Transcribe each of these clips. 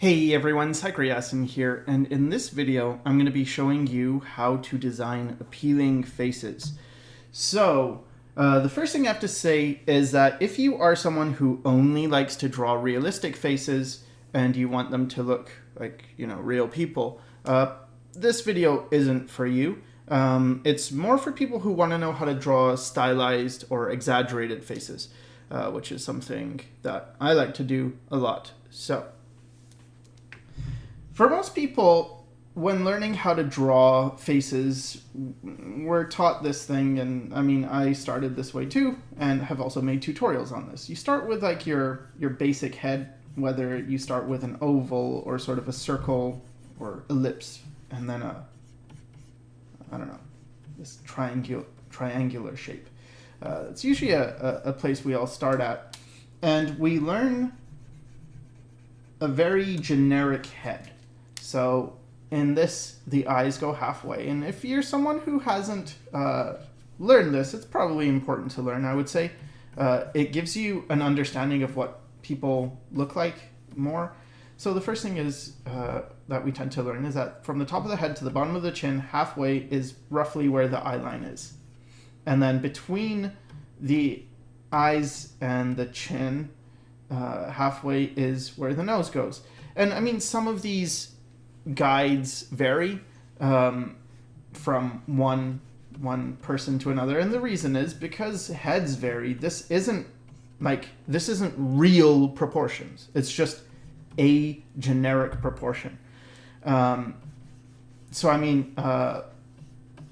Hey everyone, Sycra here, and in this video I'm going to be showing you how to design appealing faces. So, the first thing I have to say is that if you are someone who only likes to draw realistic faces and you want them to look like, real people, this video isn't for you. It's more for people who want to know how to draw stylized or exaggerated faces, which is something that I like to do a lot. So, for most people, when learning how to draw faces, we're taught this thing, and I mean, I started this way too, and have also made tutorials on this. You start with like your basic head, whether you start with an oval or sort of a circle or ellipse, and then I don't know, this triangular shape. It's usually a place we all start at, and we learn a very generic head. So in this, the eyes go halfway. And if you're someone who hasn't learned this, it's probably important to learn, I would say. It gives you an understanding of what people look like more. So the first thing is that we tend to learn is that from the top of the head to the bottom of the chin, halfway is roughly where the eye line is. And then between the eyes and the chin, halfway is where the nose goes. And I mean, some of these guides vary from one person to another, and the reason is because heads vary. This isn't real proportions. It's just a generic proportion. So I mean,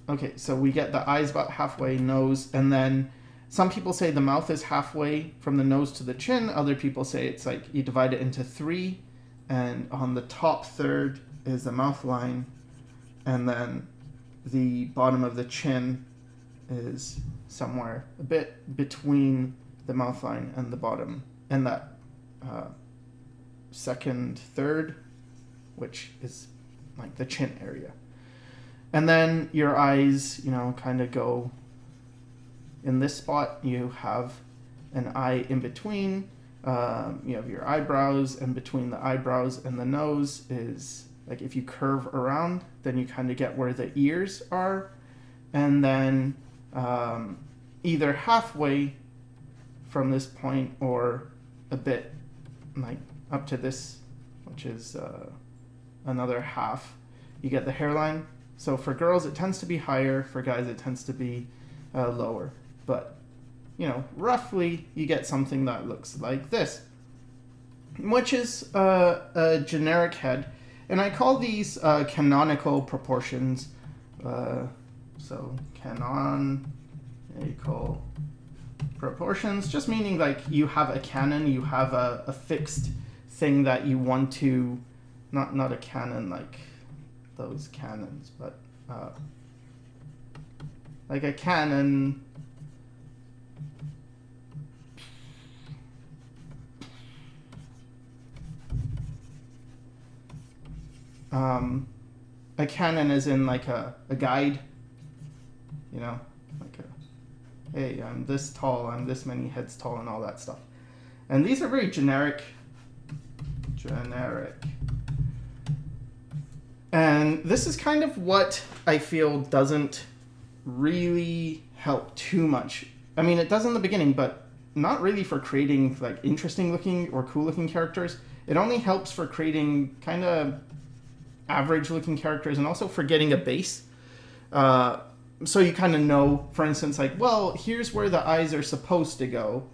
okay, so we get the eyes about halfway, nose, and then some people say the mouth is halfway from the nose to the chin. Other people say it's like you divide it into three, and on the top third is the mouth line, and then the bottom of the chin is somewhere a bit between the mouth line and the bottom, and that second third, which is like the chin area. And then your eyes, kind of go in this spot. You have an eye in between. You have your eyebrows, and between the eyebrows and the nose is, like, if you curve around, then you kind of get where the ears are. And then either halfway from this point or a bit like up to this, which is another half, you get the hairline. So for girls it tends to be higher, for guys it tends to be lower. But roughly you get something that looks like this, which is a generic head. And I call these canonical proportions. So canonical proportions, just meaning like you have a canon, you have a fixed thing that you want to, not a canon like those canons, but like a canon. A canon is in like a guide, like hey, I'm this tall, I'm this many heads tall, and all that stuff. And these are very generic. And this is kind of what I feel doesn't really help too much. I mean, it does in the beginning, but not really for creating like interesting looking or cool looking characters. It only helps for creating kind of average looking characters, and also for getting a base. So you kind of know, for instance, like, well, here's where the eyes are supposed to go,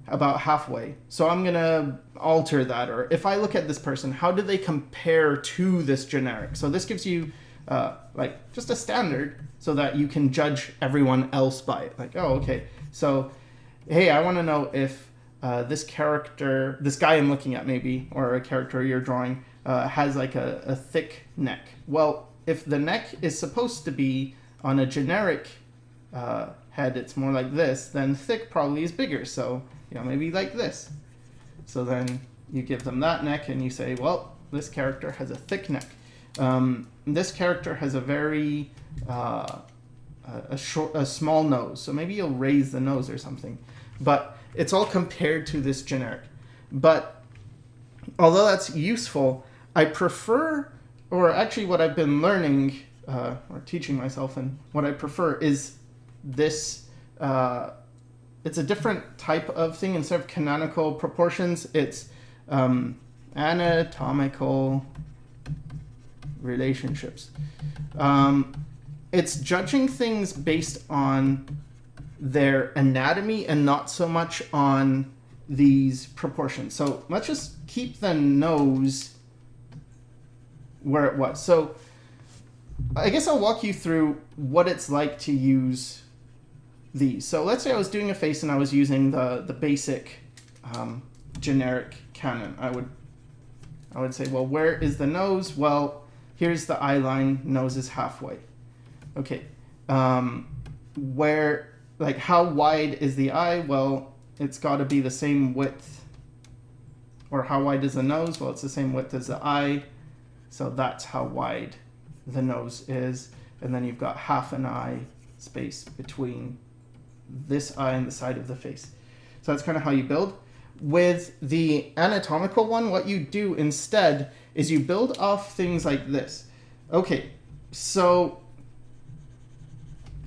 about halfway. So I'm going to alter that. Or if I look at this person, how do they compare to this generic? So this gives you like just a standard so that you can judge everyone else by it. Like, oh, okay. So, hey, I want to know if this character, this guy I'm looking at maybe, or a character you're drawing, has like a thick neck. Well, if the neck is supposed to be on a generic head, it's more like this, then thick probably is bigger. So, maybe like this. So then you give them that neck and you say, well, this character has a thick neck. This character has a very a small nose. So maybe you'll raise the nose or something. But it's all compared to this generic. But although that's useful, I prefer, or actually what I've been learning or teaching myself, and what I prefer is this. It's a different type of thing. Instead of canonical proportions, it's anatomical relationships. It's judging things based on their anatomy and not so much on these proportions. So let's just keep the nose where it was. So I guess I'll walk you through what it's like to use these. So let's say I was doing a face and I was using the basic generic canon. I would say, well, where is the nose? Well, here's the eye line, nose is halfway. Okay. Where, like, how wide is the eye? Well, it's got to be the same width. Or how wide is the nose? Well, it's the same width as the eye. So that's how wide the nose is. And then you've got half an eye space between this eye and the side of the face. So that's kind of how you build. With the anatomical one, what you do instead is you build off things like this. Okay, so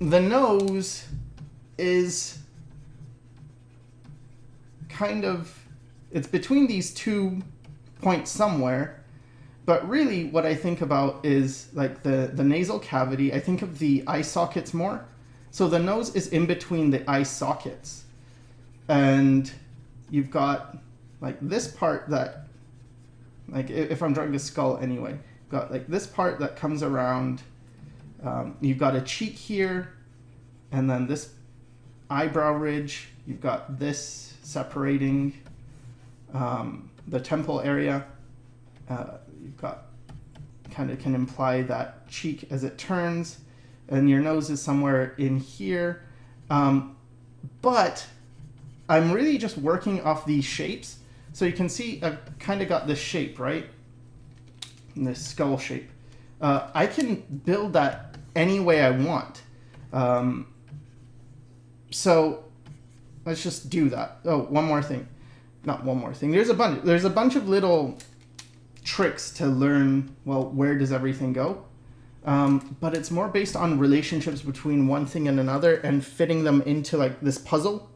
the nose is kind of, it's between these 2 points somewhere, but really what I think about is like the nasal cavity. I think of the eye sockets more. So the nose is in between the eye sockets. And you've got like this part that, like if I'm drawing the skull anyway, you've got like this part that comes around. You've got a cheek here, and then this eyebrow ridge. You've got this separating the temple area. You've got, kind of can imply that cheek as it turns, and your nose is somewhere in here. But I'm really just working off these shapes. So you can see I've kind of got this shape, right? This skull shape. I can build that any way I want. So let's just do that. Oh, one more thing. Not one more thing. There's a bunch of little tricks to learn, well, where does everything go? But it's more based on relationships between one thing and another and fitting them into like this puzzle.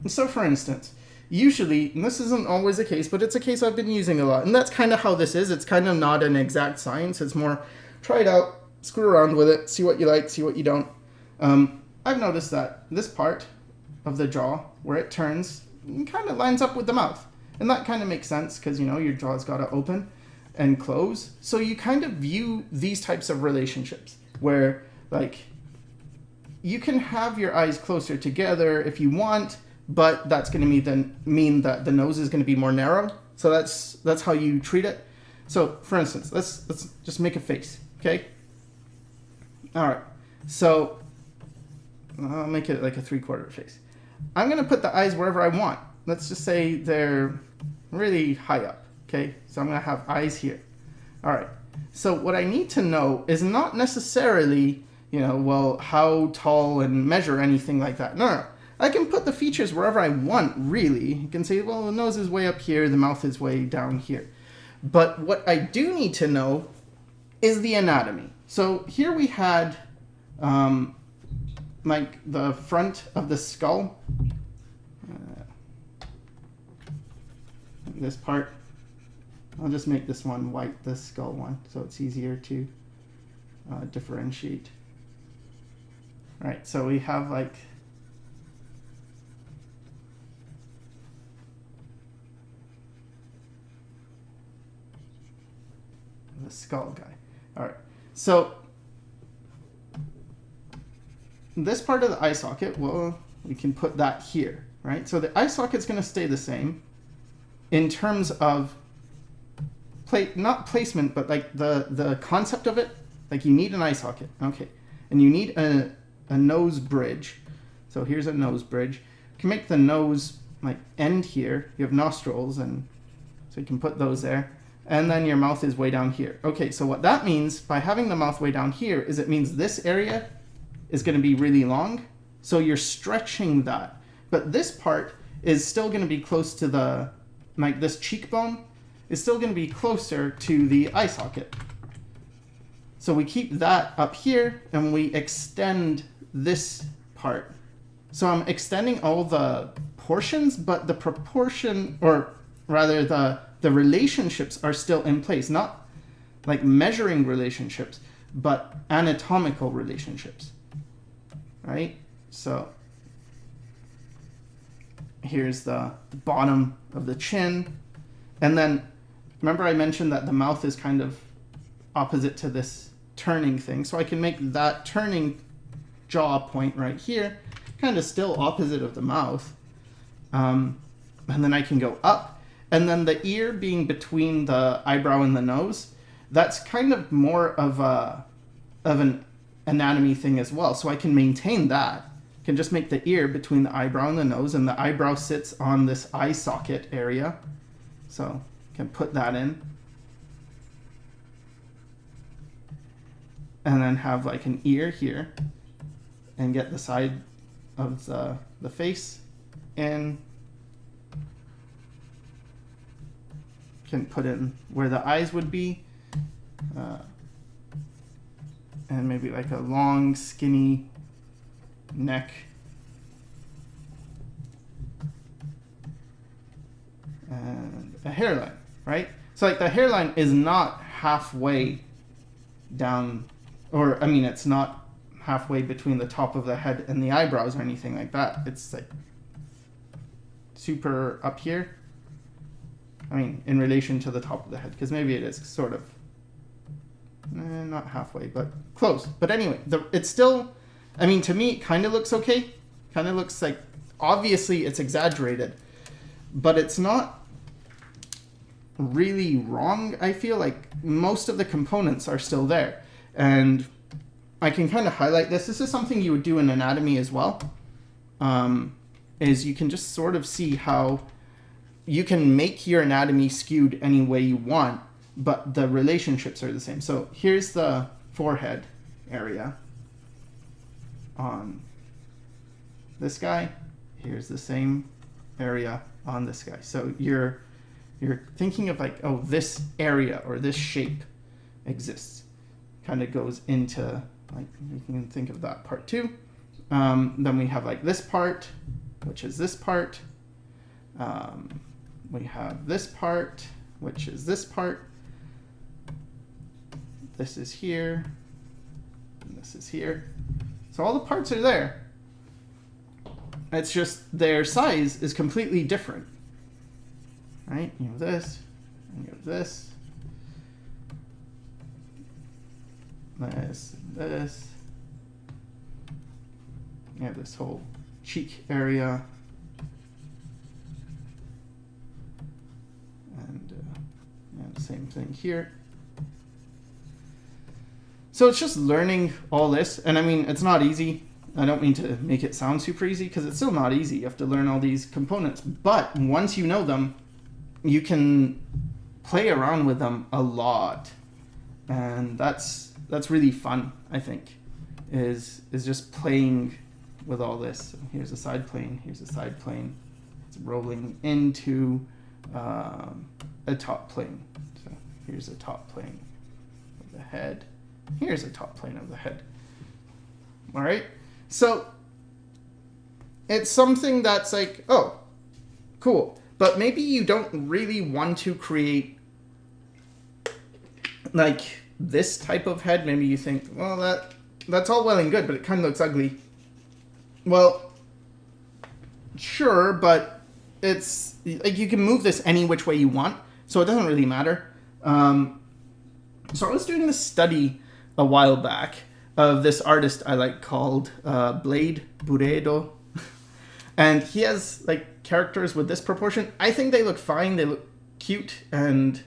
So for instance, usually, and this isn't always the case, but it's a case I've been using a lot. And that's kind of how this is. It's kind of not an exact science. It's more try it out, screw around with it, see what you like, see what you don't. I've noticed that this part of the jaw, where it turns, kind of lines up with the mouth. And that kind of makes sense because, you know, your jaw's got to open and close. So you kind of view these types of relationships where, like, you can have your eyes closer together if you want, but that's going to mean that the nose is going to be more narrow. So that's how you treat it. So, for instance, let's just make a face, okay? All right. So I'll make it like a 3/4 face. I'm going to put the eyes wherever I want. Let's just say they're really high up, okay? So I'm going to have eyes here. All right. So what I need to know is not necessarily, you know, well, how tall and measure anything like that. No. I can put the features wherever I want, really. You can say, well, the nose is way up here, the mouth is way down here. But what I do need to know is the anatomy. So here we had like the front of the skull. This part. I'll just make this one white, this skull one, so it's easier to differentiate. Right, so we have like the skull guy. All right, so this part of the eye socket, well, we can put that here, right? So the eye socket's going to stay the same in terms of not placement, but like the concept of it. Like you need an eye socket, okay, and you need a nose bridge. So here's a nose bridge. You can make the nose like end here. You have nostrils, and so you can put those there. And then your mouth is way down here. Okay, so what that means by having the mouth way down here is it means this area is going to be really long. So you're stretching that. But this part is still going to be close to the like this cheekbone is still going to be closer to the eye socket. So we keep that up here and we extend this part. So I'm extending all the portions, but the proportion, or rather the relationships are still in place. Not like measuring relationships, but anatomical relationships, right? So here's the bottom of the chin. And then remember I mentioned that the mouth is kind of opposite to this turning thing. So I can make that turning jaw point right here, kind of still opposite of the mouth. And then I can go up. And then the ear being between the eyebrow and the nose, that's kind of more of an anatomy thing as well. So I can maintain that. I can just make the ear between the eyebrow and the nose, and the eyebrow sits on this eye socket area. So I can put that in. And then have like an ear here and get the side of the face in. Can put in where the eyes would be. And maybe like a long, skinny neck. And a hairline, right? So like the hairline is not halfway down, or I mean, it's not halfway between the top of the head and the eyebrows or anything like that. It's like super up here. I mean, in relation to the top of the head, because maybe it is sort of, not halfway, but close. But anyway, it's still, I mean, to me, it kind of looks okay. Kind of looks like, obviously it's exaggerated, but it's not really wrong. I feel like most of the components are still there. And I can kind of highlight this. This is something you would do in anatomy as well, is you can just sort of see how you can make your anatomy skewed any way you want, but the relationships are the same. So here's the forehead area on this guy. Here's the same area on this guy. So you're thinking of like, oh, this area or this shape exists. Kind of goes into, like, you can think of that part too. Then we have like this part, which is this part. We have this part, which is this part. This is here, and this is here. So all the parts are there. It's just their size is completely different, right? You have this, and you have this, this, and this. You have this whole cheek area. And same thing here. So it's just learning all this. And I mean, it's not easy. I don't mean to make it sound super easy, because it's still not easy. You have to learn all these components. But once you know them, you can play around with them a lot. And that's really fun, I think, is just playing with all this. So here's a side plane. Here's a side plane. It's rolling into a top plane. So here's a top plane of the head. Here's a top plane of the head. All right. So it's something that's like, oh, cool. But maybe you don't really want to create like this type of head. Maybe you think, well, that's all well and good, but it kind of looks ugly. Well, sure, but it's like you can move this any which way you want, so it doesn't really matter. So I was doing this study a while back of this artist I like called Blade Buredo, and he has like characters with this proportion. I think they look fine. They look cute and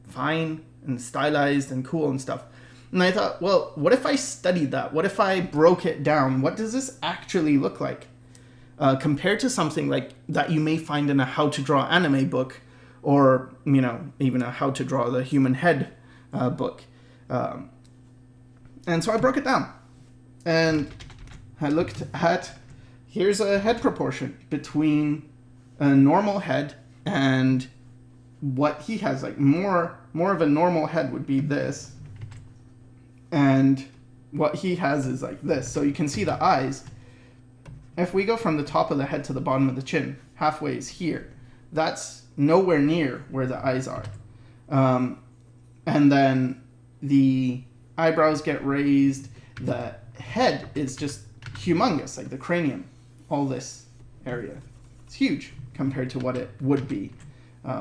fine and stylized and cool and stuff. And I thought, well, what if I studied that? What if I broke it down? What does this actually look like? Compared to something like that you may find in a how to draw anime book, or, you know, even a how to draw the human head book. And so I broke it down. And I looked at, here's a head proportion between a normal head and what he has, like more of a normal head would be this, and what he has is like this. So you can see the eyes. If we go from the top of the head to the bottom of the chin, halfway is here. That's nowhere near where the eyes are. And then the eyebrows get raised. The head is just humongous, like the cranium. All this area. It's huge compared to what it would be,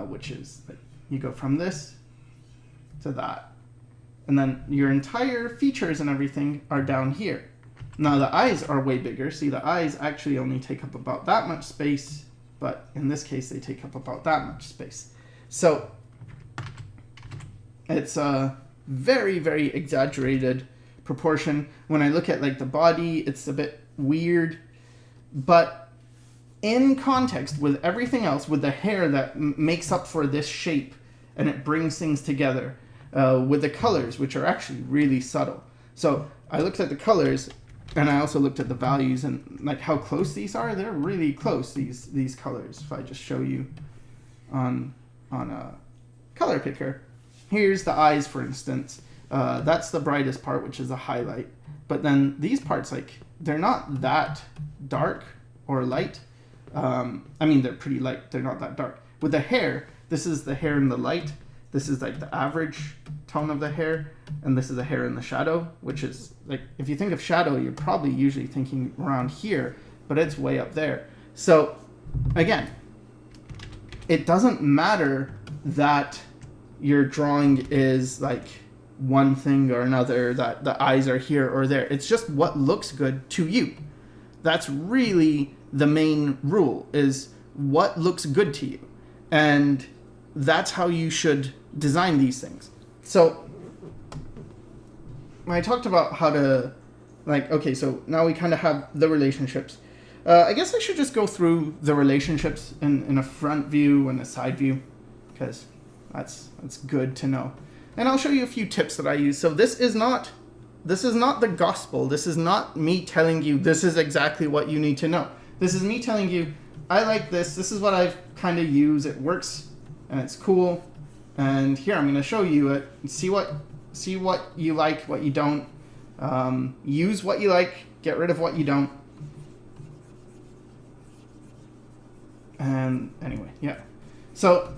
which is like you go from this to that. And then your entire features and everything are down here. Now the eyes are way bigger. See, the eyes actually only take up about that much space, but in this case they take up about that much space. So it's a very, very exaggerated proportion. When I look at like the body, it's a bit weird, but in context with everything else, with the hair that makes up for this shape and it brings things together, with the colors, which are actually really subtle. So I looked at the colors, and I also looked at the values and like how close these are. They're really close, these colors. If I just show you on a color picker, here's the eyes, for instance. That's the brightest part, which is a highlight. But then these parts, like, they're not that dark or light. I mean, they're pretty light. They're not that dark. With the hair, this is the hair in the light. This is like the average tone of the hair, and this is the hair in the shadow, which is like, if you think of shadow, you're probably usually thinking around here, but it's way up there. So again, it doesn't matter that your drawing is like one thing or another, that the eyes are here or there. It's just what looks good to you. That's really the main rule, is what looks good to you. And that's how you should design these things. So when I talked about how to, like, okay, so now we kind of have the relationships. I guess I should just go through the relationships in a front view and a side view, because that's good to know. And I'll show you a few tips that I use. So this is not the gospel. This is not me telling you this is exactly what you need to know. This is me telling you, I like this. This is what I've kind of used. It works and it's cool. And here I'm going to show you it. See what you like, what you don't. Use what you like. Get rid of what you don't. And anyway, yeah. So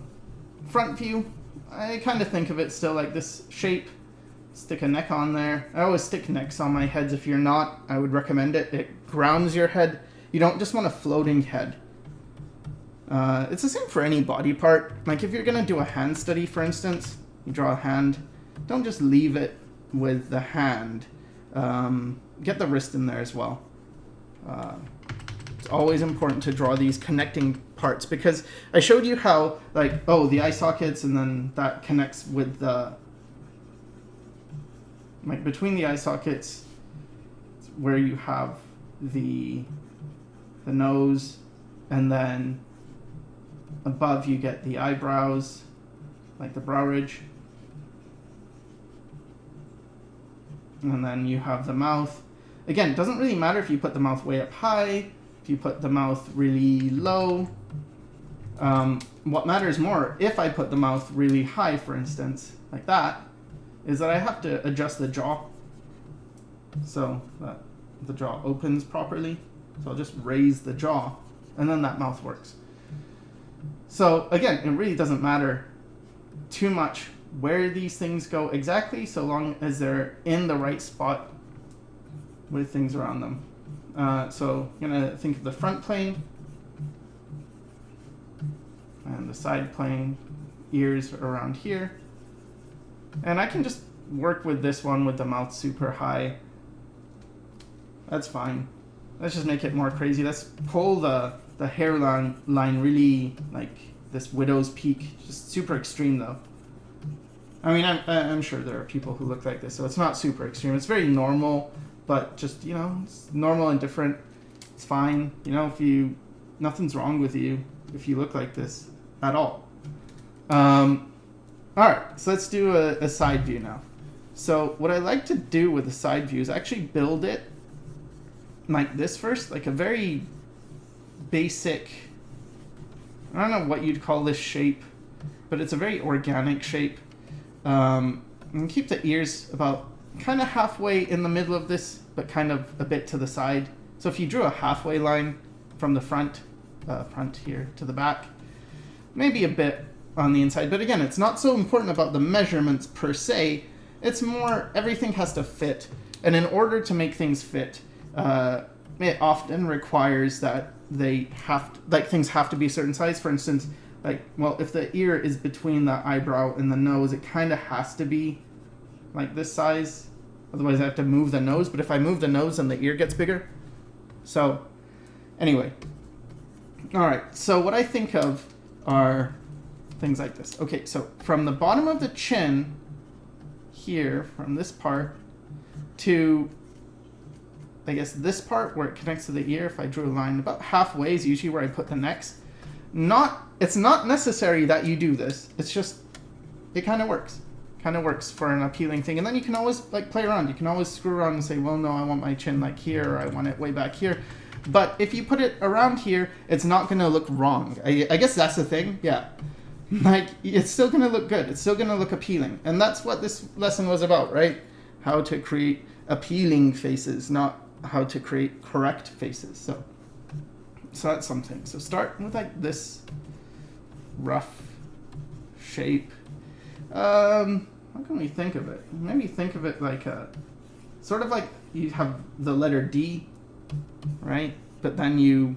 front view, I kind of think of it still like this shape. Stick a neck on there. I always stick necks on my heads. If you're not, I would recommend it. It grounds your head. You don't just want a floating head. It's the same for any body part. Like if you're going to do a hand study, for instance, you draw a hand, don't just leave it with the hand. Get the wrist in there as well. It's always important to draw these connecting parts, because I showed you how, like, oh, the eye sockets, and then that connects with the, like, between the eye sockets, where you have the nose, and then above you get the eyebrows, like the brow ridge, and then you have the mouth. Again, it doesn't really matter if you put the mouth way up high, if you put the mouth really low. What matters more, if I put the mouth really high, for instance, like that, is that I have to adjust the jaw so that the jaw opens properly. So I'll just raise the jaw, and then that mouth works. So again, it really doesn't matter too much where these things go exactly, so long as they're in the right spot with things around them. So I'm going to think of the front plane and the side plane, ears around here. And I can just work with this one with the mouth super high. That's fine. Let's just make it more crazy. Let's pull the hairline really like this widow's peak, just super extreme though. I mean, I'm sure there are people who look like this, so it's not super extreme. It's very normal, but just, you know, it's normal and different. It's fine. You know, nothing's wrong with you if you look like this at all. All right, so let's do a side view now. So what I like to do with the side view is actually build it like this first, like a very basic, I don't know what you'd call this shape. but it's a very organic shape. And keep the ears about kind of halfway in the middle of this, but kind of a bit to the side. So if you drew a halfway line from the front here to the back, maybe a bit on the inside. But again, it's not so important about the measurements per se. It's more everything has to fit. And in order to make things fit, it often requires that things have to be a certain size. For instance, if the ear is between the eyebrow and the nose, it kind of has to be like this size. Otherwise I have to move the nose. But if I move the nose, then the ear gets bigger. So anyway. All right. So what I think of are things like this. Okay. So from the bottom of the chin here, from this part to, I guess, this part where it connects to the ear, if I drew a line about halfway is usually where I put the necks. It's not necessary that you do this. It's just, it kind of works. Kind of works for an appealing thing. And then you can always play around. You can always screw around and say, well, no, I want my chin like here, or I want it way back here. But if you put it around here, it's not going to look wrong. I guess that's the thing. Yeah. It's still going to look good. It's still going to look appealing. And that's what this lesson was about, right? How to create appealing faces, not how to create correct faces. So that's something. So start with this rough shape. How can we think of it? Maybe think of it like sort of like you have the letter D, right? But then you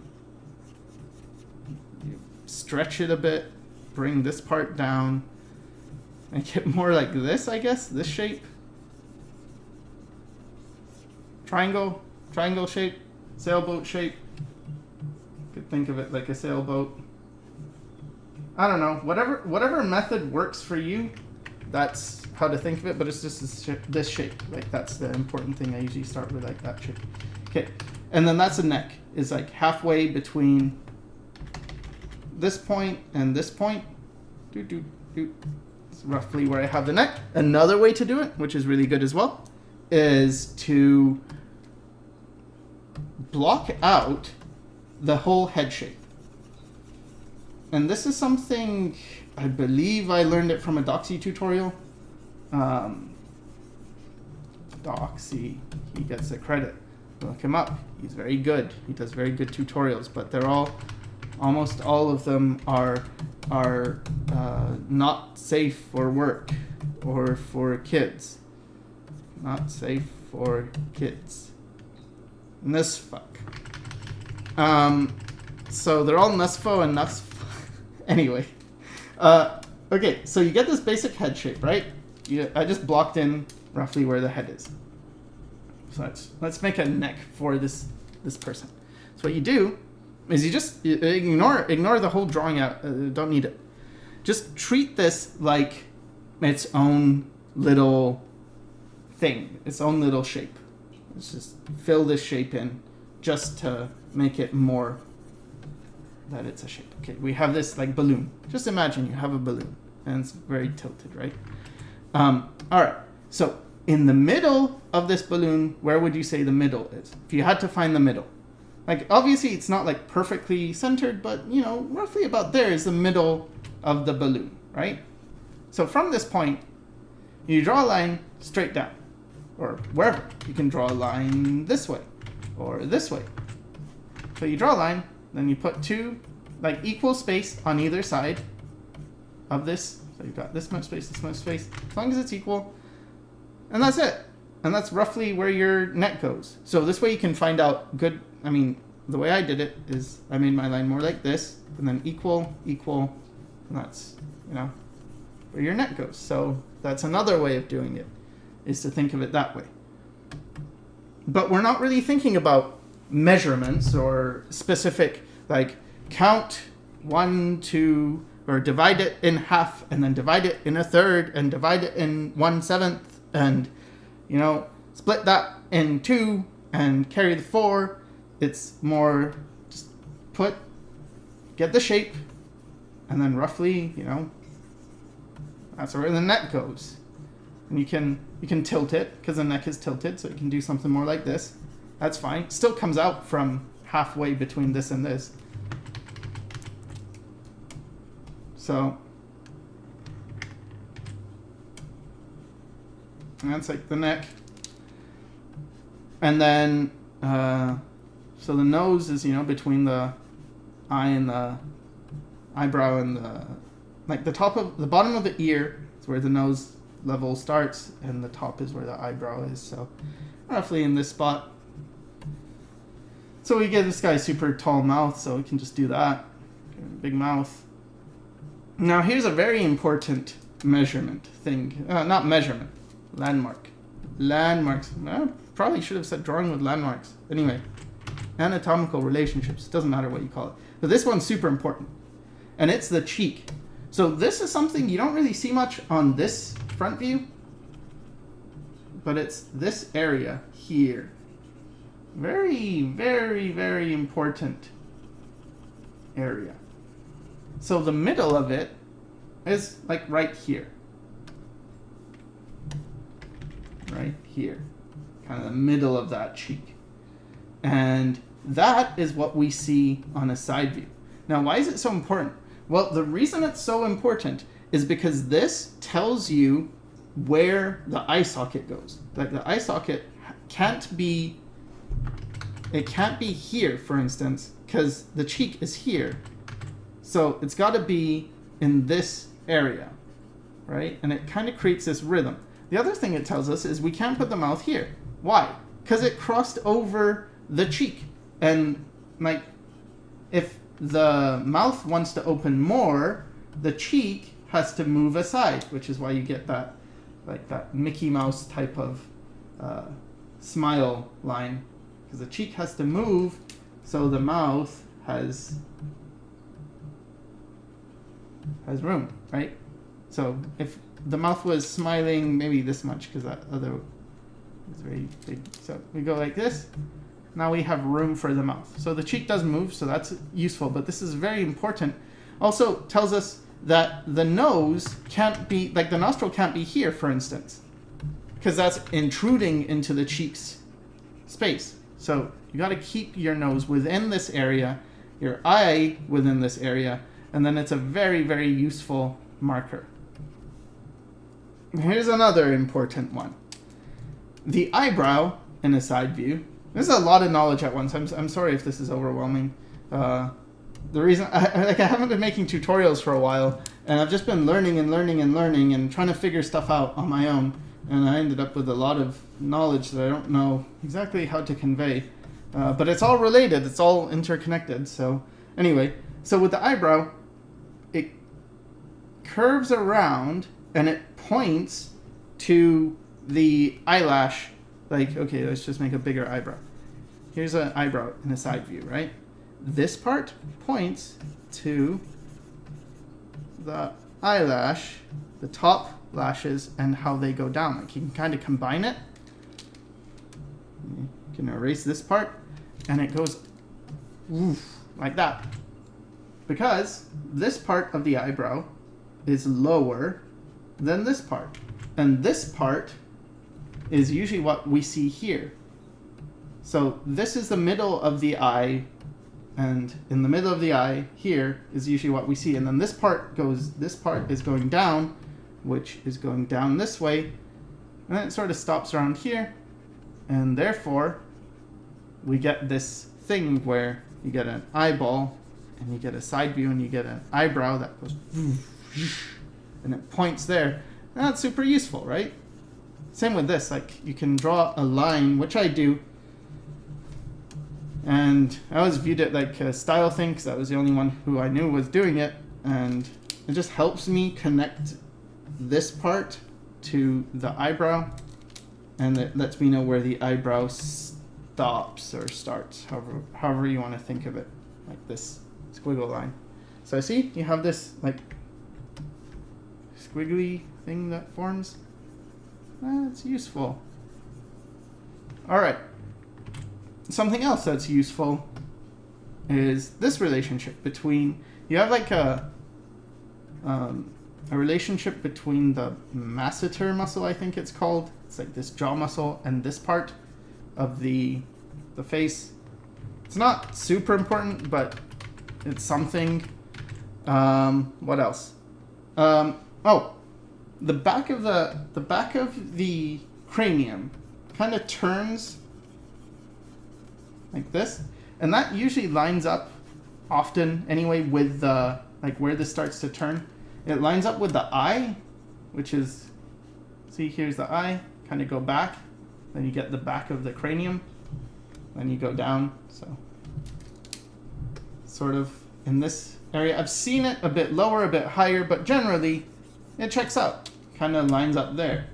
stretch it a bit, bring this part down, make it more like this, I guess, this shape. Triangle shape, sailboat shape. Could think of it like a sailboat. I don't know. Whatever method works for you, that's how to think of it. But it's just this shape. That's the important thing. I usually start with that shape. Okay, and then that's a neck. Is halfway between this point and this point. It's roughly where I have the neck. Another way to do it, which is really good as well, is to block out the whole head shape. And this is something, I believe I learned it from a Doxy tutorial. Doxy, he gets the credit. Look him up. He's very good. He does very good tutorials, but almost all of them are not safe for work or for kids. Not safe for kids. Nusfuck. So they're all Nusfo and Nusf. Anyway. Okay, so you get this basic head shape, right? I just blocked in roughly where the head is. So let's make a neck for this person. So what you do is you ignore the whole drawing out. Don't need it. Just treat this like its own little thing, its own little shape. Let's just fill this shape in just to make it more that it's a shape. Okay, we have this balloon. Just imagine you have a balloon and it's very tilted, right? All right, so in the middle of this balloon, where would you say the middle is? If you had to find the middle. Obviously it's not perfectly centered, but roughly about there is the middle of the balloon, right? So from this point, you draw a line straight down, or wherever. You can draw a line this way, or this way. So you draw a line, then you put two equal space on either side of this. So you've got this much space, as long as it's equal. And that's it. And that's roughly where your neck goes. So this way you can find out the way I did it is I made my line more like this, and then equal, and that's, where your neck goes. So that's another way of doing it, is to think of it that way. But we're not really thinking about measurements or specific, count 1, 2, or divide it in half, and then divide it in a third, and divide it in 1/7, and, split that in 2, and carry the 4. It's more just get the shape, and then roughly, that's where the neck goes. And you can tilt it, because the neck is tilted, so you can do something more like this. That's fine. Still comes out from halfway between this and this. So And that's like the neck. And then, so the nose is, you know, between the eye and the eyebrow and the, like the bottom of the ear is where the nose level starts, and the top is where the eyebrow is. So roughly in this spot. So we get this guy's super tall mouth, so we can just do that. Big mouth. Now here's a very important measurement thing. Not measurement, landmark. Landmarks. I probably should have said drawing with landmarks. Anyway, anatomical relationships. Doesn't matter what you call it. But this one's super important. And it's the cheek. So this is something you don't really see much on this front view. But it's this area here. Very, very, very important area. So the middle of it is like right here. Right here. Kind of the middle of that cheek. And that is what we see on a side view. Now, why is it so important? Well, the reason it's so important is because this tells you where the eye socket goes. Like the eye socket can't be here, for instance, because the cheek is here. So it's got to be in this area, right? And it kind of creates this rhythm. The other thing it tells us is we can't put the mouth here. Why? Because it crossed over the cheek. And like, if the mouth wants to open more, the cheek has to move aside, which is why you get that, like that Mickey Mouse type of smile line. Because the cheek has to move, so the mouth has room, right? So if the mouth was smiling maybe this much, because that other is very big. So we go like this. Now we have room for the mouth. So the cheek does move, so that's useful. But this is very important. Also tells us that the nose can't be, like the nostril can't be here, for instance. Because that's intruding into the cheek's space. So you got to keep your nose within this area, your eye within this area, and then it's a very, very useful marker. Here's another important one. The eyebrow in a side view. This is a lot of knowledge at once. I'm sorry if this is overwhelming. The reason I haven't been making tutorials for a while, and I've just been learning and trying to figure stuff out on my own. And I ended up with a lot of knowledge that I don't know exactly how to convey. But it's all related. It's all interconnected. So anyway, so with the eyebrow, it curves around and it points to the eyelash. Like, okay, let's just make a bigger eyebrow. Here's an eyebrow in a side view, right? This part points to the eyelash, the top lashes, and how they go down. Like you can kind of combine it. You can erase this part, and it goes oof, like that. Because this part of the eyebrow is lower than this part. And this part is usually what we see here. So this is the middle of the eye, and in the middle of the eye here is usually what we see. And then this part is going down, which is going down this way, and then it sort of stops around here, and therefore we get this thing where you get an eyeball, and you get a side view, and you get an eyebrow that goes and it points there. And that's super useful, right? Same with this, like you can draw a line, which I do, and I always viewed it like a style thing because I was the only one who I knew was doing it, and it just helps me connect this part to the eyebrow, and it lets me know where the eyebrow stops or starts, however you want to think of it, like this squiggle line. So see, you have this like squiggly thing that forms. That's useful. All right. Something else that's useful is this relationship between, you have like a relationship between the masseter muscle, I think it's called. It's like this jaw muscle and this part of the face. It's not super important, but it's something. What else? Oh, the back of the cranium kind of turns like this, and that usually lines up often anyway with the, like where this starts to turn. It lines up with the eye, which is, see, here's the eye, kind of go back, then you get the back of the cranium, then you go down, so sort of in this area. I've seen it a bit lower, a bit higher, but generally it checks out, kind of lines up there.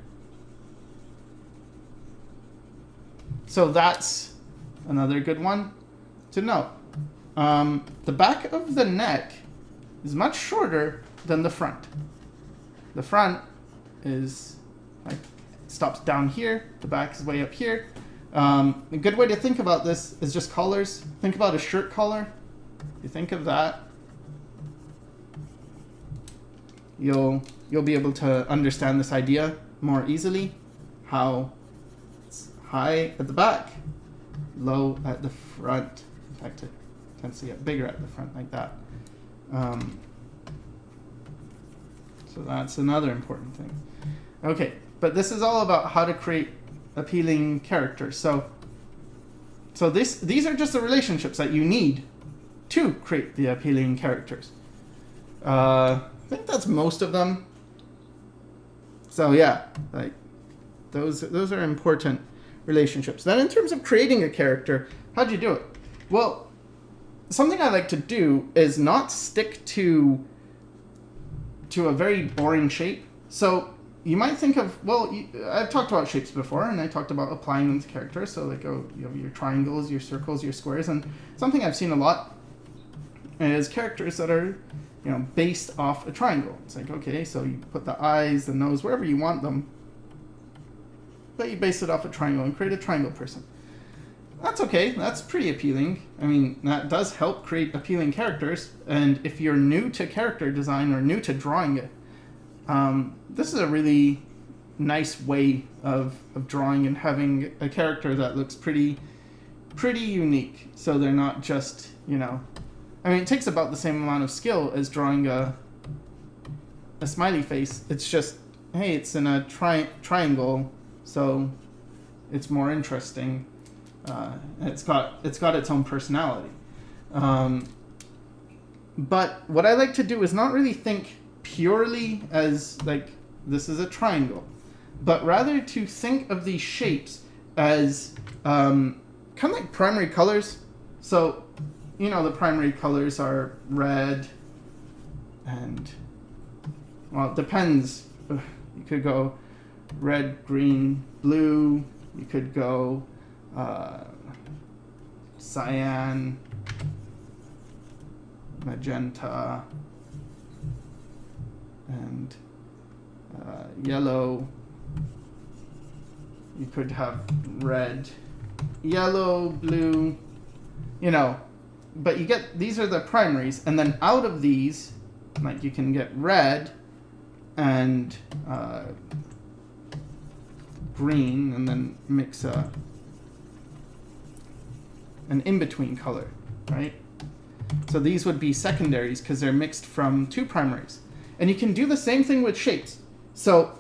So that's another good one to note. The back of the neck is much shorter than the front. The front is like stops down here. The back is way up here. A good way to think about this is just collars. Think about a shirt collar. If you think of that, you'll be able to understand this idea more easily. How it's high at the back, low at the front. In fact, it tends to get bigger at the front like that. So that's another important thing. Okay, but this is all about how to create appealing characters. So these are just the relationships that you need to create the appealing characters. I think that's most of them. So yeah, like those are important relationships. Then in terms of creating a character, how'd you do it? Well, something I like to do is not stick to a very boring shape. So you might think of, well, I've talked about shapes before, and I talked about applying them to characters. So like, you have your triangles, your circles, your squares, and something I've seen a lot is characters that are, based off a triangle. It's like, okay, so you put the eyes, the nose, wherever you want them, but you base it off a triangle and create a triangle person. That's okay. That's pretty appealing. I mean, that does help create appealing characters. And if you're new to character design or new to drawing it, this is a really nice way of drawing and having a character that looks pretty unique. So they're not just, I mean, it takes about the same amount of skill as drawing a smiley face. It's just, hey, it's in a triangle, so it's more interesting. It's got its own personality. But what I like to do is not really think purely as like this is a triangle, but rather to think of these shapes as kind of like primary colors. So, the primary colors are red and, well, it depends. You could go red, green, blue. You could go cyan, magenta, and yellow. You could have red, yellow, blue, but you get, these are the primaries, and then out of these, like, you can get red and green, and then mix an in-between color, right? So these would be secondaries because they're mixed from two primaries. And you can do the same thing with shapes. So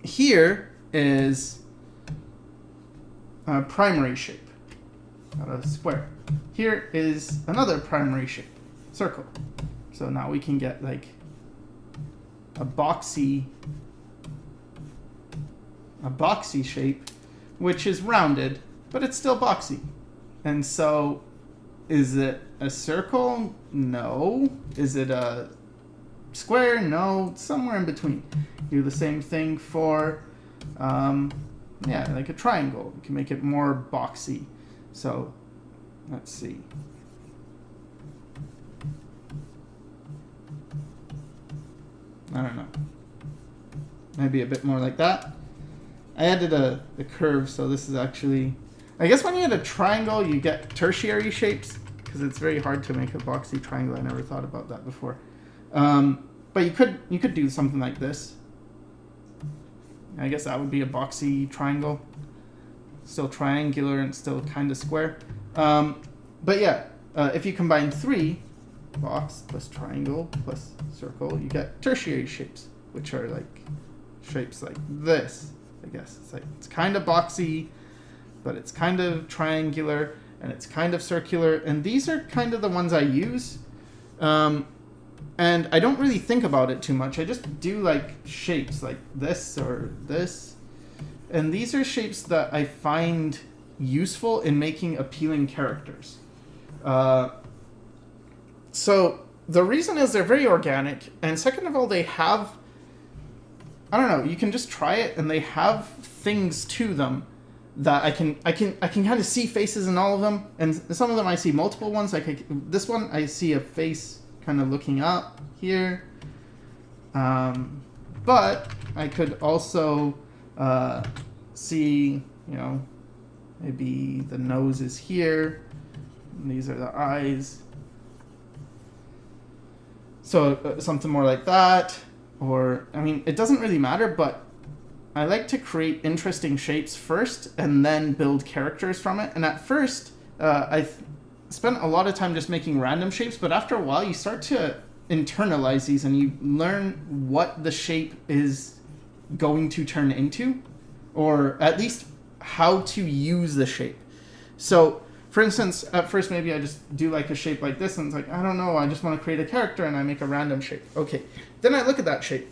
here is a primary shape, not a square. Here is another primary shape, circle. So now we can get like a boxy shape, which is rounded, but it's still boxy. And so, is it a circle? No. Is it a square? No. Somewhere in between. Do the same thing for, like a triangle. We can make it more boxy. So, let's see. I don't know. Maybe a bit more like that. I added a curve, so this is actually... I guess when you add a triangle, you get tertiary shapes, because it's very hard to make a boxy triangle. I never thought about that before. But you could do something like this. I guess that would be a boxy triangle. Still triangular and still kind of square. But yeah, if you combine 3, box plus triangle plus circle, you get tertiary shapes, which are like shapes like this. I guess. It's like, it's kind of boxy, but it's kind of triangular, and it's kind of circular, and these are kind of the ones I use. And I don't really think about it too much. I just do like shapes like this or this. And these are shapes that I find useful in making appealing characters. So the reason is they're very organic, and second of all, they have, I don't know, you can just try it, and they have things to them that I can kind of see faces in all of them, and some of them I see multiple ones. Like this one, I see a face kind of looking up here, but I could also see, you know, maybe the nose is here, and these are the eyes. So something more like that, or, I mean, it doesn't really matter, but I like to create interesting shapes first and then build characters from it. And at first, I spent a lot of time just making random shapes, but after a while you start to internalize these and you learn what the shape is going to turn into, or at least how to use the shape. So, for instance, at first maybe I just do like a shape like this, and it's like, I don't know, I just want to create a character, and I make a random shape. Okay, then I look at that shape,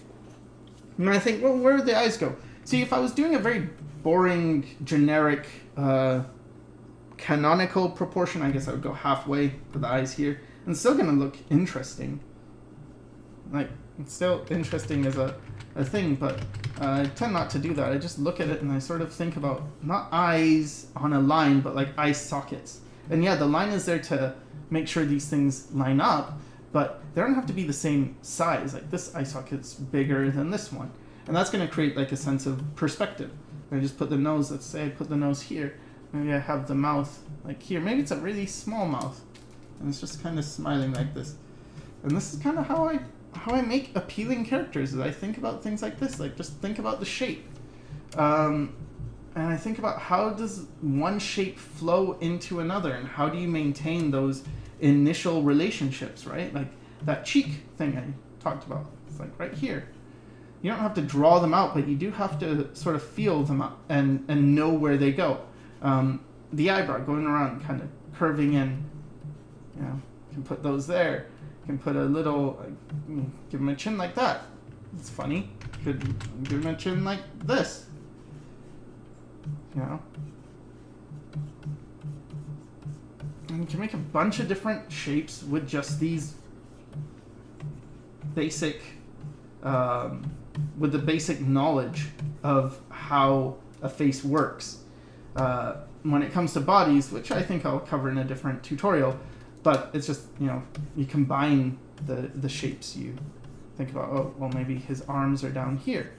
and I think, well, where would the eyes go? See, if I was doing a very boring, generic, canonical proportion, I guess I would go halfway for the eyes here, and it's still going to look interesting. Like, it's still interesting as a thing, but I tend not to do that. I just look at it and I sort of think about not eyes on a line, but like eye sockets. And yeah, the line is there to make sure these things line up, but they don't have to be the same size. Like this eye socket's bigger than this one. And that's going to create like a sense of perspective. I just put the nose, let's say I put the nose here. Maybe I have the mouth like here. Maybe it's a really small mouth, and it's just kind of smiling like this. And this is kind of how I make appealing characters, is I think about things like this, like just think about the shape. And I think about how does one shape flow into another, and how do you maintain those initial relationships, right? Like that cheek thing I talked about. It's like right here. You don't have to draw them out, but you do have to sort of feel them out and know where they go. The eyebrow going around, kind of curving in. You know, you can put those there. You can put a little, give him a chin like that. It's funny. You could give him a chin like this. You know. And you can make a bunch of different shapes with just these basic, with the basic knowledge of how a face works. When it comes to bodies, which I think I'll cover in a different tutorial, but it's just, you know, you combine the shapes. You think about, oh, well, maybe his arms are down here.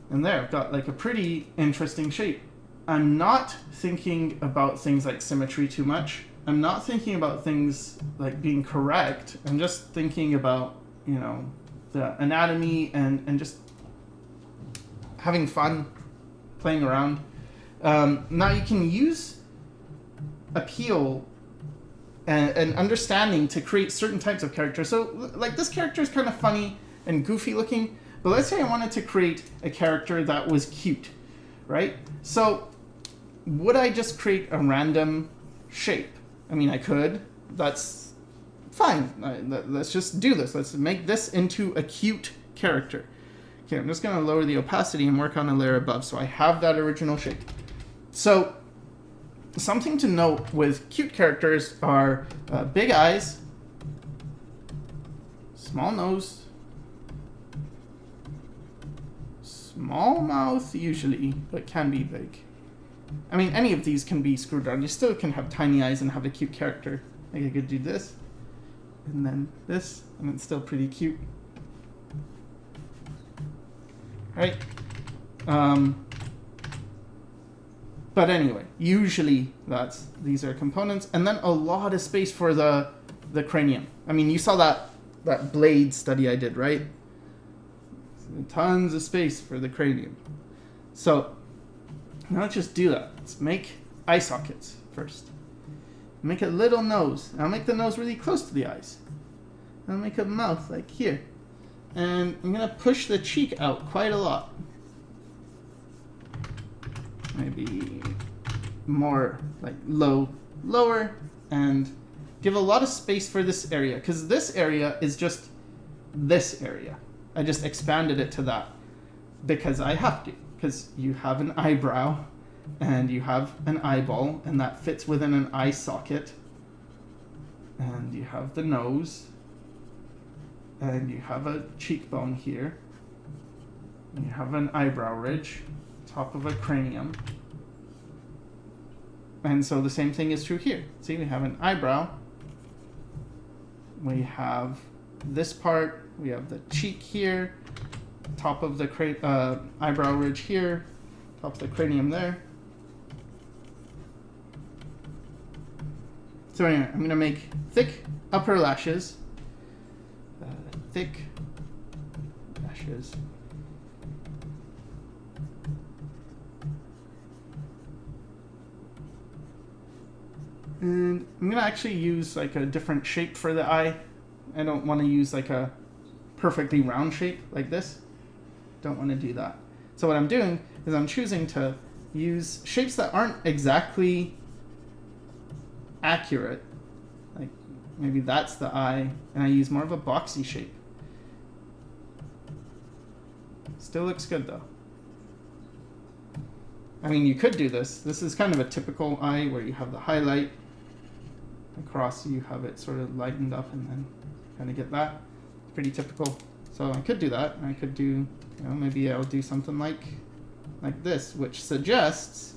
And there, I've got like a pretty interesting shape. I'm not thinking about things like symmetry too much. I'm not thinking about things like being correct. I'm just thinking about, you know, the anatomy and just having fun, playing around. Now you can use appeal and understanding to create certain types of characters. So like this character is kind of funny and goofy looking, but let's say I wanted to create a character that was cute, right? So would I just create a random shape? I mean, I could. That's fine. Let's just do this. Let's make this into a cute character. Okay, I'm just going to lower the opacity and work on a layer above so I have that original shape. So something to note with cute characters are big eyes, small nose, small mouth usually, but can be big. I mean, any of these can be screwed down. You still can have tiny eyes and have a cute character. Like I could do this, and then this, and it's still pretty cute. Right? But anyway, usually these are components, and then a lot of space for the cranium. I mean, you saw that blade study I did, right? Tons of space for the cranium. So now let's just do that. Let's make eye sockets first. Make a little nose. I'll make the nose really close to the eyes. I'll make a mouth like here. And I'm going to push the cheek out quite a lot. maybe more like lower, and give a lot of space for this area, because this area is just this area. I just expanded it to that because I have to, because you have an eyebrow and you have an eyeball, and that fits within an eye socket, and you have the nose, and you have a cheekbone here, and you have an eyebrow ridge, top of a cranium. And so the same thing is true here. See, we have an eyebrow, we have this part, we have the cheek here, top of the eyebrow ridge here, top of the cranium there. So anyway, I'm going to make thick upper lashes, thick lashes. And I'm going to actually use like a different shape for the eye. I don't want to use like a perfectly round shape like this. Don't want to do that. So what I'm doing is I'm choosing to use shapes that aren't exactly accurate. Like maybe that's the eye, and I use more of a boxy shape. Still looks good though. I mean, you could do this. This is kind of a typical eye where you have the highlight across, you have it sort of lightened up, and then kind of get that. Pretty typical. So I could do that. I could do, you know, maybe I'll do something like this, which suggests,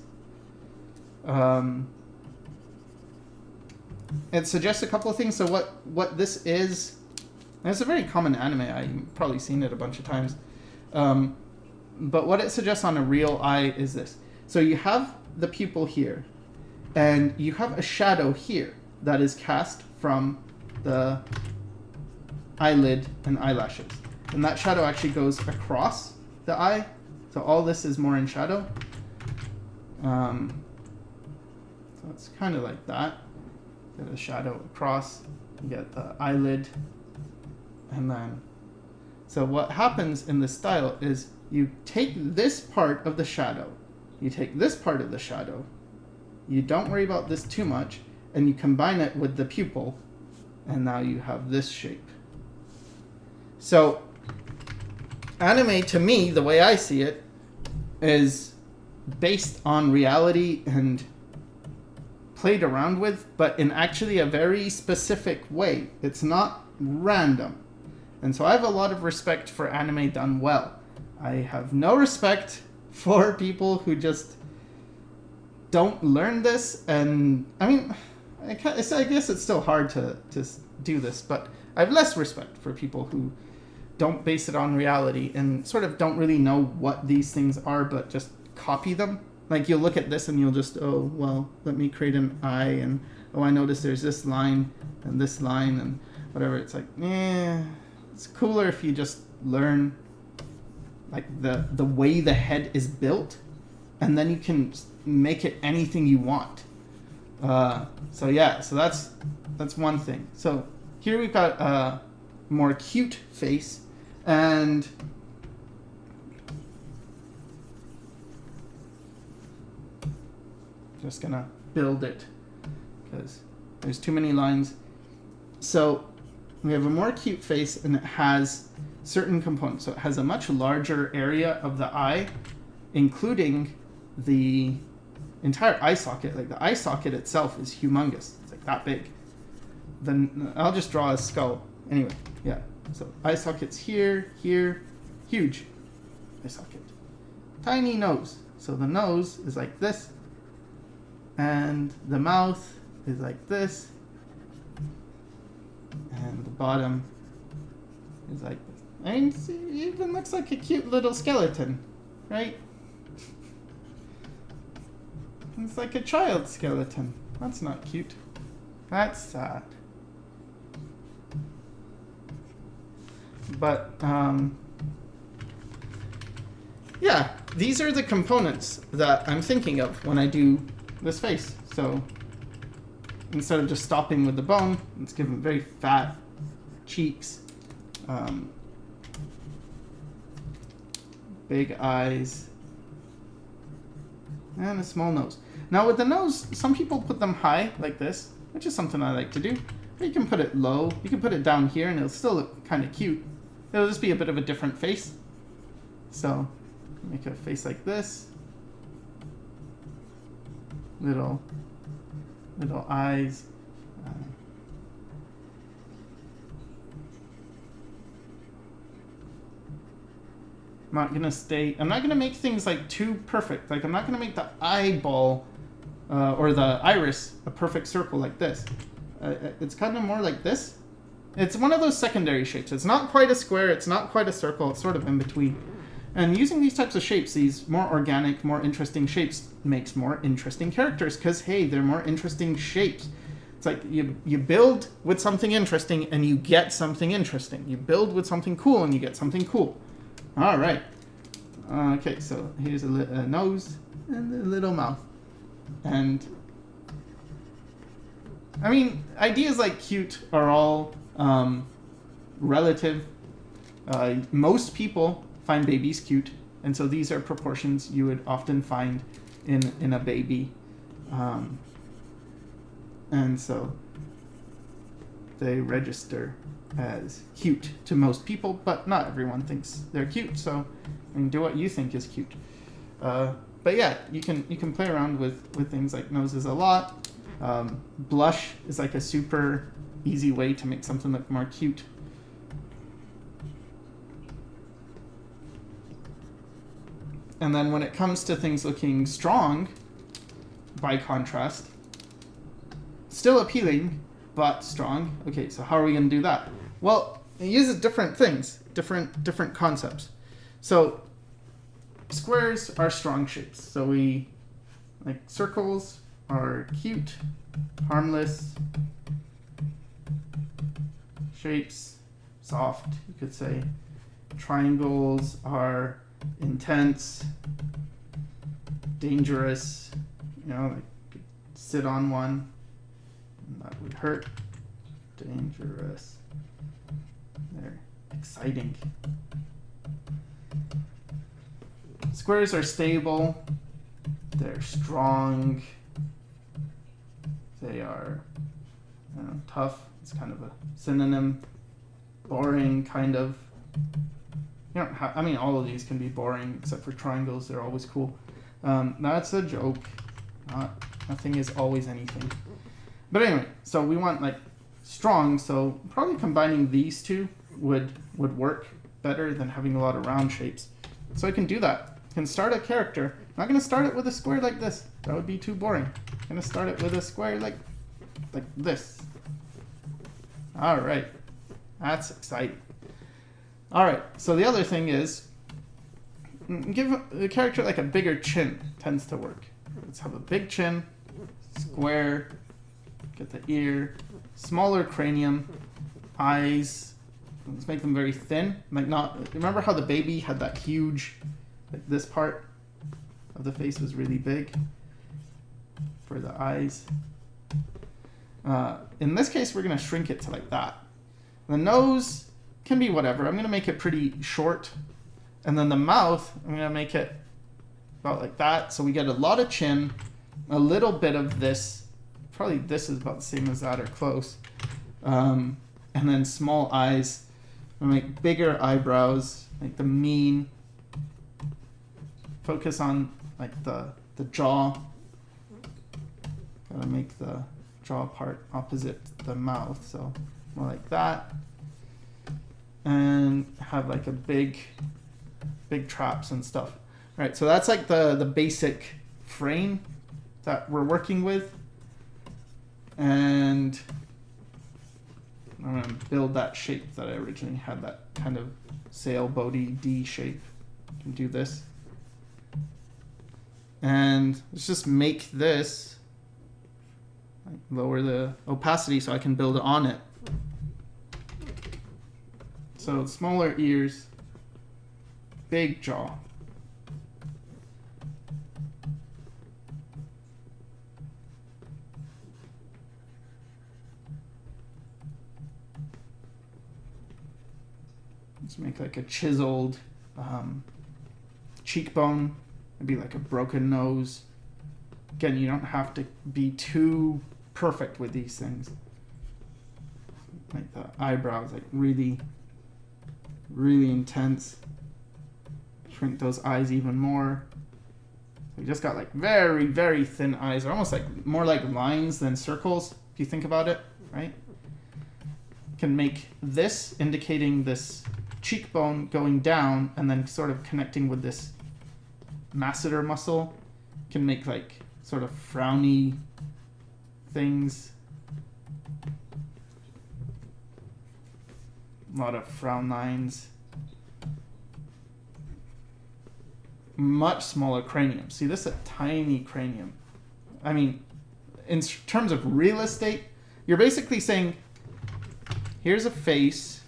it suggests a couple of things. So what this is, and it's a very common anime eye. You've probably seen it a bunch of times. But what it suggests on a real eye is this. So you have the pupil here, and you have a shadow here that is cast from the eyelid and eyelashes. And that shadow actually goes across the eye. So all this is more in shadow. So it's kind of like that. Get a shadow across, you get the eyelid, and then... So what happens in this style is you take this part of the shadow, you take this part of the shadow, you don't worry about this too much, and you combine it with the pupil, and now you have this shape. So anime, to me, the way I see it, is based on reality and played around with, but in actually a very specific way. It's not random. And so I have a lot of respect for anime done well. I have no respect for people who just don't learn this. And I mean, I guess it's still hard to do this, but I have less respect for people who don't base it on reality and sort of don't really know what these things are, but just copy them. Like, you'll look at this and you'll just, oh, well, let me create an eye, and oh, I noticed there's this line and whatever. It's like, it's cooler if you just learn like the way the head is built, and then you can make it anything you want. So that's one thing. So here we've got a more cute face, and just gonna build it because there's too many lines. So we have a more cute face, and it has certain components. So it has a much larger area of the eye, including the entire eye socket. Like, the eye socket itself is humongous. It's like that big. Then I'll just draw a skull. Anyway, yeah. So eye socket's here, huge eye socket. Tiny nose. So the nose is like this, and the mouth is like this, and the bottom is like this. I mean, see, it even looks like a cute little skeleton, right? It's like a child skeleton. That's not cute. That's sad. But, yeah, these are the components that I'm thinking of when I do this face. So instead of just stopping with the bone, let's give him very fat cheeks, big eyes, and a small nose. Now with the nose, some people put them high like this, which is something I like to do. Or you can put it low. You can put it down here and it'll still look kind of cute. It'll just be a bit of a different face. So make a face like this. Little eyes. I'm not gonna make things like too perfect. Like I'm not gonna make the eyeball or the iris a perfect circle like this. It's kind of more like this. It's one of those secondary shapes. It's not quite a square, it's not quite a circle, it's sort of in between. And using these types of shapes, these more organic, more interesting shapes, makes more interesting characters, because hey, they're more interesting shapes. It's like you build with something interesting and you get something interesting. You build with something cool and you get something cool. All right. Okay, so here's a nose and a little mouth. And I mean, ideas like cute are all relative. Most people find babies cute, and so these are proportions you would often find in a baby. And so they register as cute to most people, but not everyone thinks they're cute, so I mean, do what you think is cute. But yeah, you can play around with things like noses a lot. Blush is like a super easy way to make something look more cute. And then when it comes to things looking strong, by contrast, still appealing, but strong. Okay, so how are we going to do that? Well, it uses different things, different concepts. So squares are strong shapes. So like circles are cute, harmless shapes, soft, you could say. Triangles are intense, dangerous, like sit on one, and that would hurt. Dangerous. They're exciting. Squares are stable, they're strong, they are tough, it's kind of a synonym. Boring, kind of. You don't have, all of these can be boring except for triangles, they're always cool. That's a joke. Nothing is always anything. But anyway, so we want like strong, so probably combining these two would work better than having a lot of round shapes. So I can do that. I can start a character. I'm not going to start it with a square like this. That would be too boring. I'm going to start it with a square like this. All right. That's exciting. All right. So the other thing is, give the character like a bigger chin tends to work. Let's have a big chin, square, get the ear, smaller cranium, eyes. Let's make them very thin. Remember how the baby had that huge, like this part of the face was really big for the eyes. In this case, we're going to shrink it to like that. The nose can be whatever. I'm going to make it pretty short. And then the mouth, I'm going to make it about like that. So we get a lot of chin, a little bit of this. Probably this is about the same as that or close. And then small eyes. I'm going to make bigger eyebrows, like the mean. Focus on like the jaw. Gotta make the jaw part opposite the mouth, so more like that. And have like a big traps and stuff. All right, so that's like the basic frame that we're working with. And I'm going to build that shape that I originally had, that kind of sailboaty D shape. I can do this. And let's just make this, lower the opacity so I can build on it. So smaller ears, big jaw. Let's make like a chiseled cheekbone, maybe like a broken nose, Again, you don't have to be too perfect with these things. Like the eyebrows, like really, really intense. Shrink those eyes even more. We just got like very, very thin eyes. They're almost like more like lines than circles, if you think about it, right? Can make this indicating this cheekbone going down and then sort of connecting with this masseter muscle. Can make like sort of frowny things. A lot of frown lines. Much smaller cranium. See, this is a tiny cranium. I mean, in terms of real estate, you're basically saying, here's a face,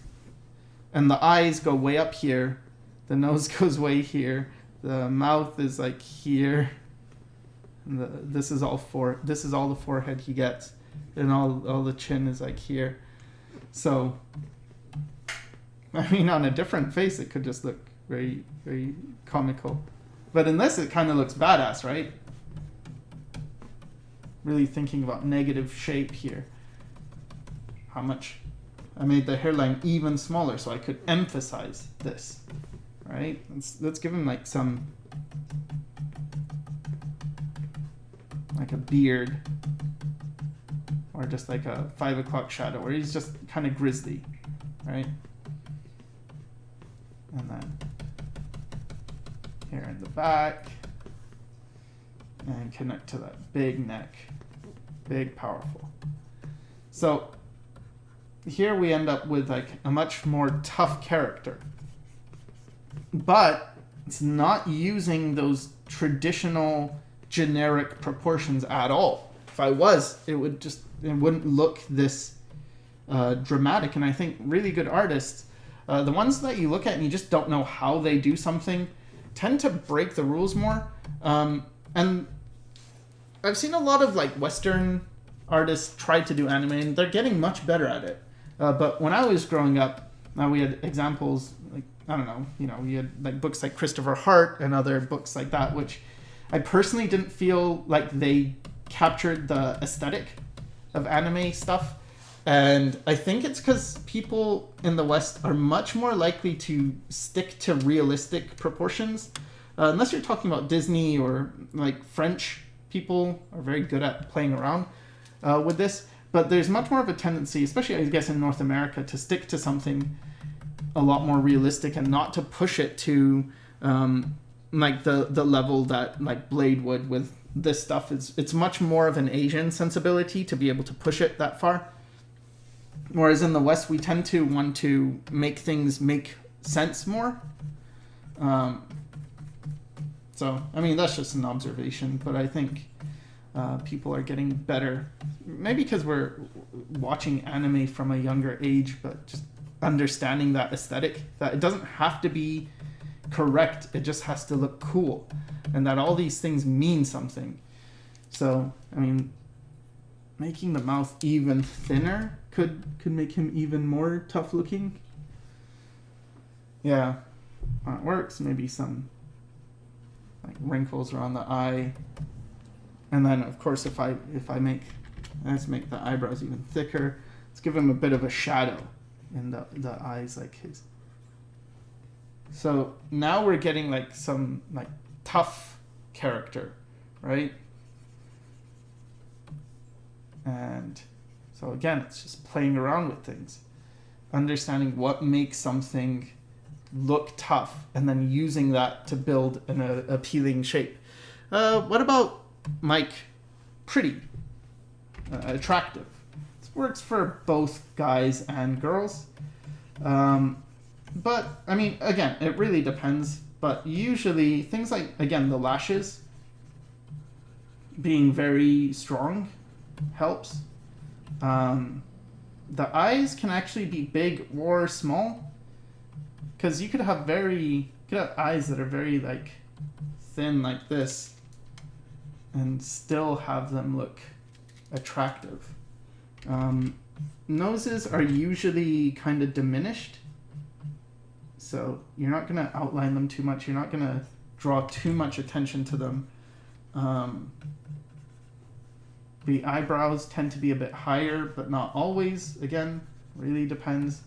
and the eyes go way up here, the nose goes way here, the mouth is like here, and this is all the forehead he gets, and all the chin is like here. So, I mean, on a different face, it could just look very, very comical. But in this, it kind of looks badass, right? Really thinking about negative shape here. How much I made the hairline even smaller so I could emphasize this, right? Let's give him like some, like a beard, or just like a 5 o'clock shadow, where he's just kind of grizzly, right? And then here in the back, and connect to that big neck, big, powerful. So here we end up with like a much more tough character, but it's not using those traditional generic proportions at all. If I was, it wouldn't look this dramatic. And I think really good artists, the ones that you look at and you just don't know how they do something, tend to break the rules more. And I've seen a lot of like Western artists try to do anime, and they're getting much better at it. But when I was growing up, we had examples like, I don't know, we had like books like Christopher Hart and other books like that, which I personally didn't feel like they captured the aesthetic of anime stuff. And I think it's because people in the West are much more likely to stick to realistic proportions. Unless you're talking about Disney, or like French people are very good at playing around with this. But there's much more of a tendency, especially I guess in North America, to stick to something a lot more realistic and not to push it to like the level that like Blade would with this stuff. It's much more of an Asian sensibility to be able to push it that far. Whereas in the West, we tend to want to make things make sense more. So, I mean, that's just an observation, but I think people are getting better. Maybe because we're watching anime from a younger age, but just understanding that aesthetic, that it doesn't have to be correct, it just has to look cool, and that all these things mean something. So, I mean, making the mouth even thinner could make him even more tough looking. Yeah, it works. Maybe some like wrinkles around the eye, and then of course let's make the eyebrows even thicker. Let's give him a bit of a shadow in the eyes like his. So now we're getting like some like tough character, right? And so again, it's just playing around with things, understanding what makes something look tough, and then using that to build an appealing shape. What about Mike? Pretty, attractive. This works for both guys and girls. But I mean, again, it really depends. But usually things like, again, the lashes being very strong helps. The eyes can actually be big or small, because you could have eyes that are very like thin like this and still have them look attractive. Noses are usually kind of diminished, so you're not going to outline them too much. You're not going to draw too much attention to them. The eyebrows tend to be a bit higher, but not always. Again, really depends.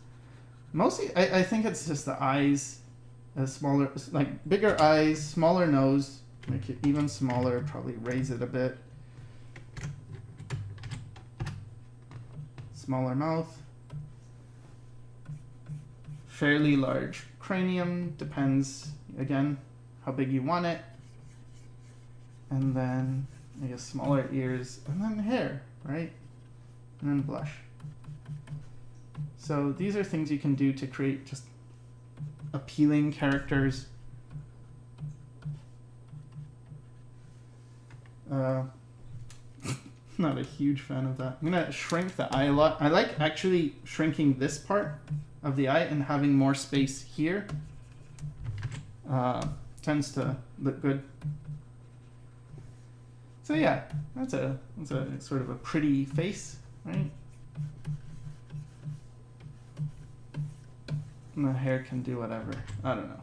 Mostly, I think it's just the eyes, smaller, like bigger eyes, smaller nose, make it even smaller, probably raise it a bit. Smaller mouth. Fairly large cranium, depends, again, how big you want it. And then, I guess, smaller ears, and then hair, right? And then blush. So these are things you can do to create just appealing characters. Not a huge fan of that. I'm gonna shrink the eye a lot. I like actually shrinking this part of the eye and having more space here. Tends to look good. So yeah, that's a sort of a pretty face, right? And the hair can do whatever. I don't know.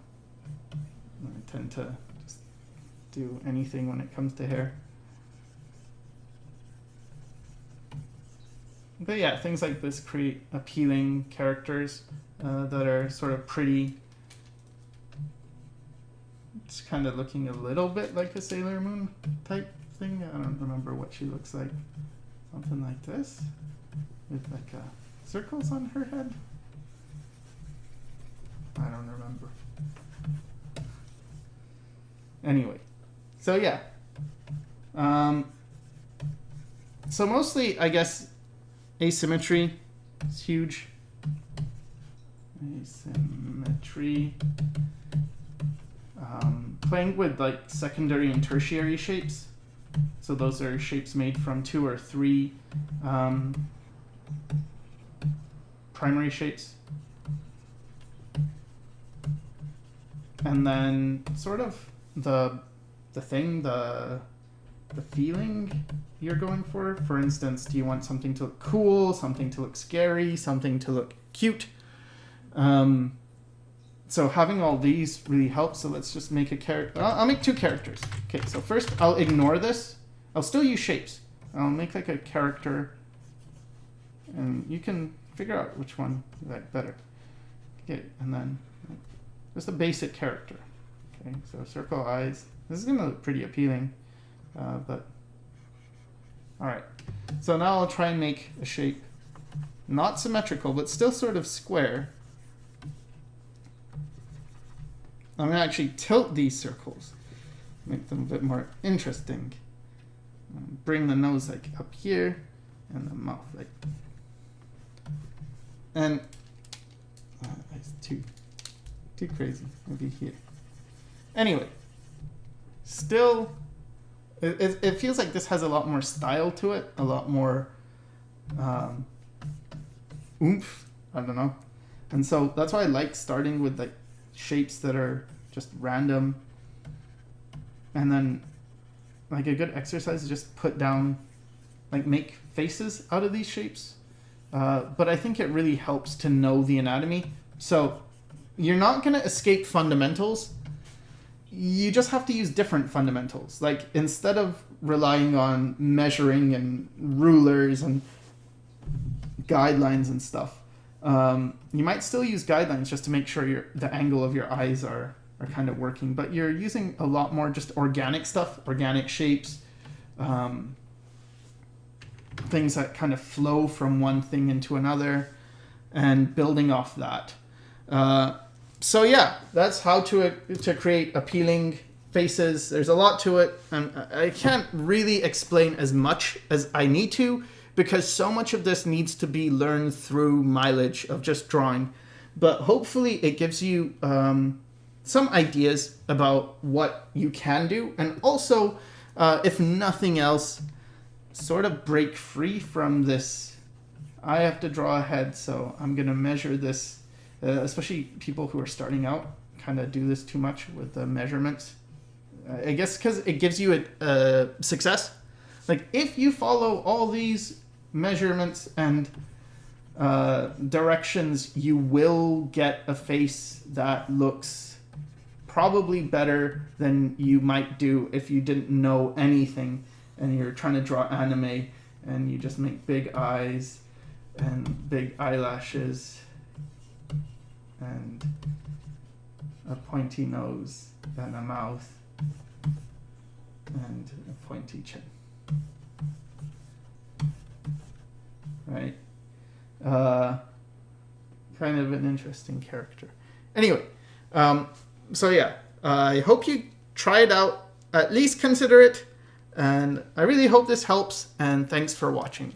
I tend to just do anything when it comes to hair. But yeah, things like this create appealing characters that are sort of pretty. It's kind of looking a little bit like a Sailor Moon type thing. I don't remember what she looks like. Something like this, with like circles on her head. I don't remember. Anyway, so yeah. So mostly, I guess, asymmetry is huge. Asymmetry. Playing with like secondary and tertiary shapes. So those are shapes made from 2 or 3 primary shapes. And then sort of the feeling you're going for. For instance, do you want something to look cool, something to look scary, something to look cute? So having all these really helps. So let's just make a character. I'll make 2 characters. Okay, so first I'll ignore this. I'll still use shapes. I'll make like a character, and you can figure out which one you like better. Okay, and then just a basic character. Okay, so circle eyes. This is gonna look pretty appealing, but all right. So now I'll try and make a shape, not symmetrical, but still sort of square. I'm gonna actually tilt these circles, make them a bit more interesting. Bring the nose like up here, and the mouth like, and it's too crazy. Maybe here. Anyway, still, it feels like this has a lot more style to it, a lot more oomph. I don't know, and so that's why I like starting with like shapes that are just random, and then like a good exercise is just put down, like make faces out of these shapes, but I think it really helps to know the anatomy. So you're not going to escape fundamentals, you just have to use different fundamentals. Like instead of relying on measuring and rulers and guidelines and stuff, you might still use guidelines just to make sure the angle of your eyes are kind of working, but you're using a lot more just organic stuff, organic shapes, things that kind of flow from one thing into another, and building off that. So yeah, that's how to create appealing faces. There's a lot to it, and I can't really explain as much as I need to, because so much of this needs to be learned through mileage of just drawing. But hopefully it gives you some ideas about what you can do, and also, if nothing else, sort of break free from this. I have to draw a head, so I'm going to measure this, especially people who are starting out kind of do this too much with the measurements. I guess because it gives you a success. Like if you follow all these measurements and directions, you will get a face that looks probably better than you might do if you didn't know anything and you're trying to draw anime and you just make big eyes and big eyelashes and a pointy nose and a mouth and a pointy chin. Right? Kind of an interesting character. Anyway, so yeah, I hope you try it out, at least consider it, and I really hope this helps, and thanks for watching.